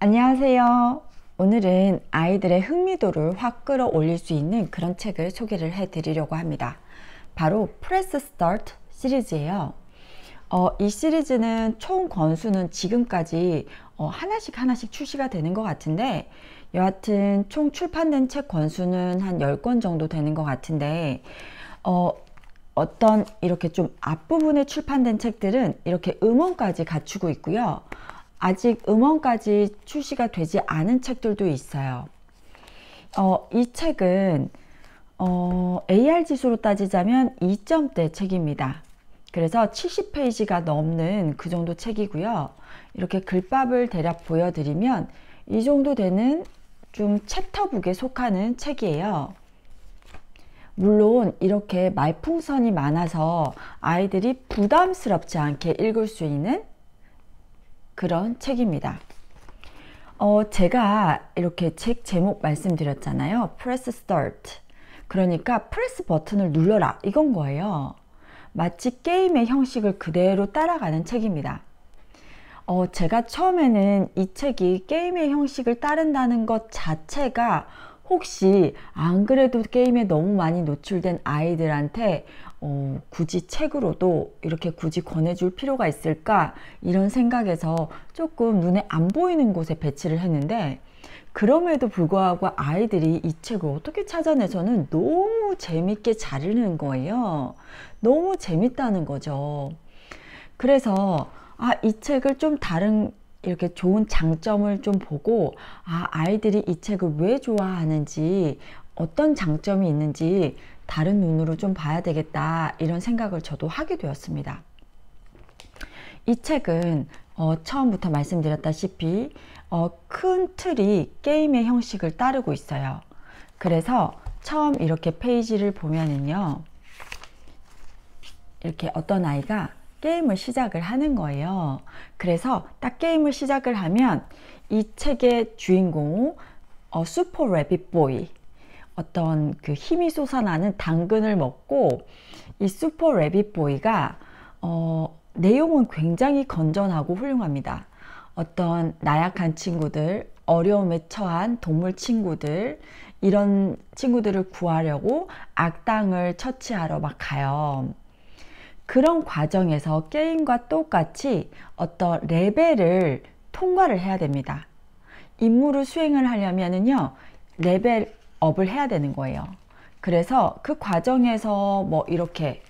안녕하세요. 오늘은 아이들의 흥미도를 확 끌어올릴 수 있는 그런 책을 소개를 해드리려고 합니다. 바로 Press Start 시리즈예요. 이 시리즈는 총 권수는 지금까지 하나씩 출시가 되는 것 같은데, 여하튼 총 출판된 책 권수는 한 10권 정도 되는 것 같은데, 어떤 이렇게 좀 앞부분에 출판된 책들은 이렇게 음원까지 갖추고 있고요. 아직 음원까지 출시가 되지 않은 책들도 있어요. 이 책은 AR 지수로 따지자면 2점대 책입니다. 그래서 70페이지가 넘는 그 정도 책이고요. 이렇게 글밥을 대략 보여드리면 이 정도 되는 좀 챕터북에 속하는 책이에요. 물론 이렇게 말풍선이 많아서 아이들이 부담스럽지 않게 읽을 수 있는 그런 책입니다. 제가 이렇게 책 제목 말씀드렸잖아요. Press Start. 그러니까 프레스 버튼을 눌러라, 이건 거예요. 마치 게임의 형식을 그대로 따라가는 책입니다. 제가 처음에는 이 책이 게임의 형식을 따른다는 것 자체가 혹시 안 그래도 게임에 너무 많이 노출된 아이들한테 굳이 책으로도 이렇게 굳이 권해줄 필요가 있을까, 이런 생각에서 조금 눈에 안 보이는 곳에 배치를 했는데, 그럼에도 불구하고 아이들이 이 책을 어떻게 찾아내서는 너무 재밌게 잘 읽는 거예요. 너무 재밌다는 거죠. 그래서 이 책을 좀 다른 이렇게 좋은 장점을 좀 보고, 아이들이 이 책을 왜 좋아하는지, 어떤 장점이 있는지 다른 눈으로 좀 봐야 되겠다, 이런 생각을 저도 하게 되었습니다. 이 책은 처음부터 말씀드렸다시피 큰 틀이 게임의 형식을 따르고 있어요. 그래서 처음 이렇게 페이지를 보면은요, 이렇게 어떤 아이가 게임을 시작을 하는 거예요. 그래서 딱 게임을 시작을 하면 이 책의 주인공 슈퍼 래빗 보이, 어떤 그 힘이 솟아나는 당근을 먹고, 이 슈퍼 래빗 보이가 내용은 굉장히 건전하고 훌륭합니다. 어떤 나약한 친구들, 어려움에 처한 동물 친구들, 이런 친구들을 구하려고 악당을 처치하러 막 가요. 그런 과정에서 게임과 똑같이 어떤 레벨을 통과를 해야 됩니다. 임무를 수행을 하려면은요, 레벨업을 해야 되는 거예요. 그래서 그 과정에서 뭐 이렇게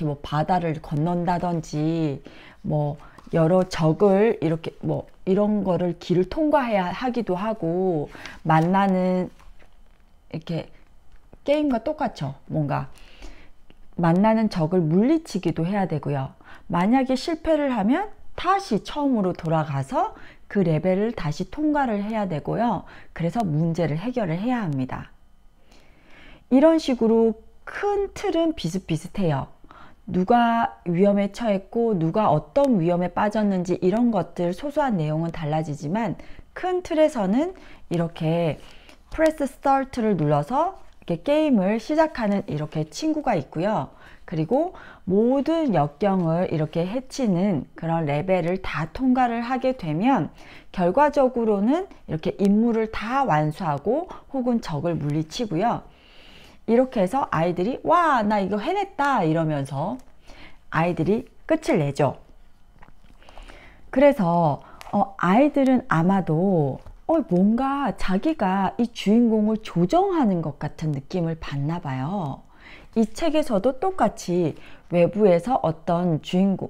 뭐 바다를 건넌다든지, 뭐 여러 적을 이렇게 뭐 이런 거를 길을 통과해야 하기도 하고, 만나는 이렇게 게임과 똑같죠. 뭔가 만나는 적을 물리치기도 해야 되고요. 만약에 실패를 하면 다시 처음으로 돌아가서 그 레벨을 다시 통과를 해야 되고요. 그래서 문제를 해결을 해야 합니다. 이런 식으로 큰 틀은 비슷비슷해요. 누가 위험에 처했고 누가 어떤 위험에 빠졌는지, 이런 것들 소소한 내용은 달라지지만 큰 틀에서는 이렇게 프레스 스타트를 눌러서 이렇게 게임을 시작하는 이렇게 친구가 있고요. 그리고 모든 역경을 이렇게 헤치는 그런 레벨을 다 통과를 하게 되면 결과적으로는 이렇게 임무를 다 완수하고 혹은 적을 물리치고요. 이렇게 해서 아이들이 와, 나 이거 해냈다, 이러면서 아이들이 끝을 내죠. 그래서 아이들은 아마도 뭔가 자기가 이 주인공을 조정하는 것 같은 느낌을 받나 봐요. 이 책에서도 똑같이 외부에서 어떤 주인공,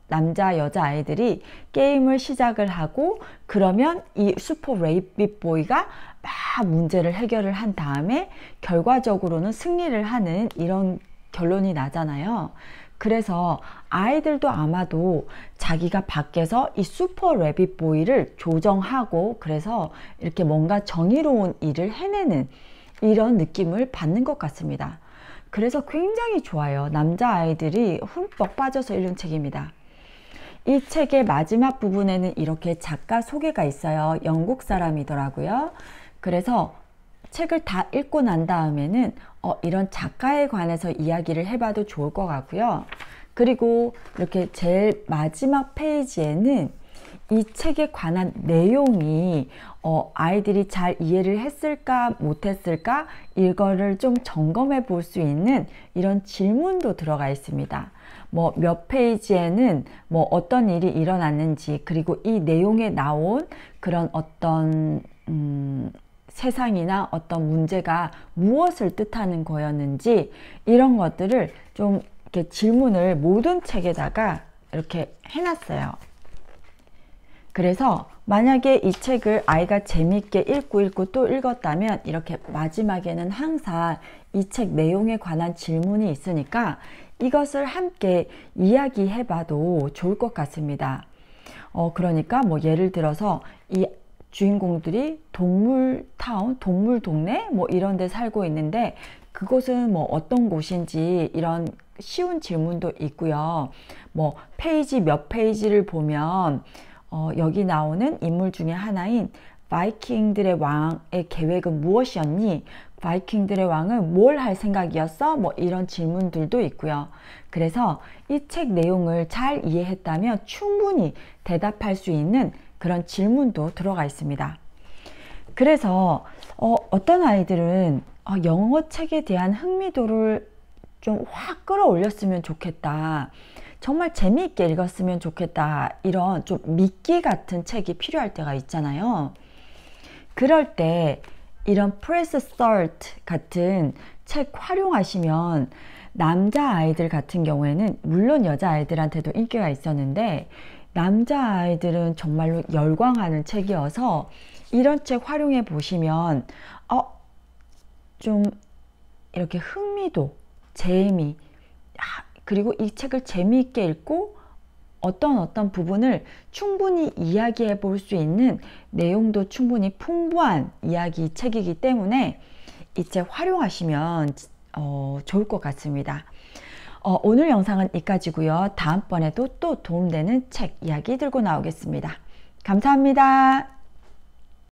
남자 여자 아이들이 게임을 시작을 하고, 그러면 이 슈퍼 레이빗 보이가 막 문제를 해결을 한 다음에 결과적으로는 승리를 하는 이런 결론이 나잖아요. 그래서 아이들도 아마도 자기가 밖에서 이 슈퍼 래빗 보이를 조정하고, 그래서 이렇게 뭔가 정의로운 일을 해내는 이런 느낌을 받는 것 같습니다. 그래서 굉장히 좋아요. 남자아이들이 흠뻑 빠져서 읽는 책입니다. 이 책의 마지막 부분에는 이렇게 작가 소개가 있어요. 영국 사람이더라고요. 그래서 책을 다 읽고 난 다음에는 이런 작가에 관해서 이야기를 해봐도 좋을 것 같고요. 그리고 이렇게 제일 마지막 페이지에는 이 책에 관한 내용이 아이들이 잘 이해를 했을까 못했을까 이거를 좀 점검해 볼 수 있는 이런 질문도 들어가 있습니다. 뭐 몇 페이지에는 뭐 어떤 일이 일어났는지, 그리고 이 내용에 나온 그런 어떤 세상이나 어떤 문제가 무엇을 뜻하는 거였는지, 이런 것들을 좀 이렇게 질문을 모든 책에다가 이렇게 해놨어요. 그래서 만약에 이 책을 아이가 재밌게 읽고 또 읽었다면 이렇게 마지막에는 항상 이 책 내용에 관한 질문이 있으니까 이것을 함께 이야기해 봐도 좋을 것 같습니다. 그러니까 뭐 예를 들어서 이 주인공들이 동물타운, 동물 동네 뭐 이런 데 살고 있는데 그곳은 뭐 어떤 곳인지, 이런 쉬운 질문도 있고요. 뭐 페이지 몇 페이지를 보면 여기 나오는 인물 중에 하나인 바이킹들의 왕의 계획은 무엇이었니? 바이킹들의 왕은 뭘 할 생각이었어? 뭐 이런 질문들도 있고요. 그래서 이 책 내용을 잘 이해했다면 충분히 대답할 수 있는 그런 질문도 들어가 있습니다. 그래서 어떤 아이들은 영어 책에 대한 흥미도를 좀 확 끌어올렸으면 좋겠다, 정말 재미있게 읽었으면 좋겠다, 이런 좀 미끼 같은 책이 필요할 때가 있잖아요. 그럴 때 이런 Press Start 같은 책 활용하시면 남자아이들 같은 경우에는, 물론 여자아이들한테도 인기가 있었는데 남자아이들은 정말로 열광하는 책이어서 이런 책 활용해 보시면 좀 이렇게 흥미도, 재미, 그리고 이 책을 재미있게 읽고 어떤 부분을 충분히 이야기해 볼 수 있는 내용도 충분히 풍부한 이야기 책이기 때문에 이 책 활용하시면 좋을 것 같습니다. 오늘 영상은 여기까지고요. 다음번에도 또 도움되는 책 이야기 들고 나오겠습니다. 감사합니다.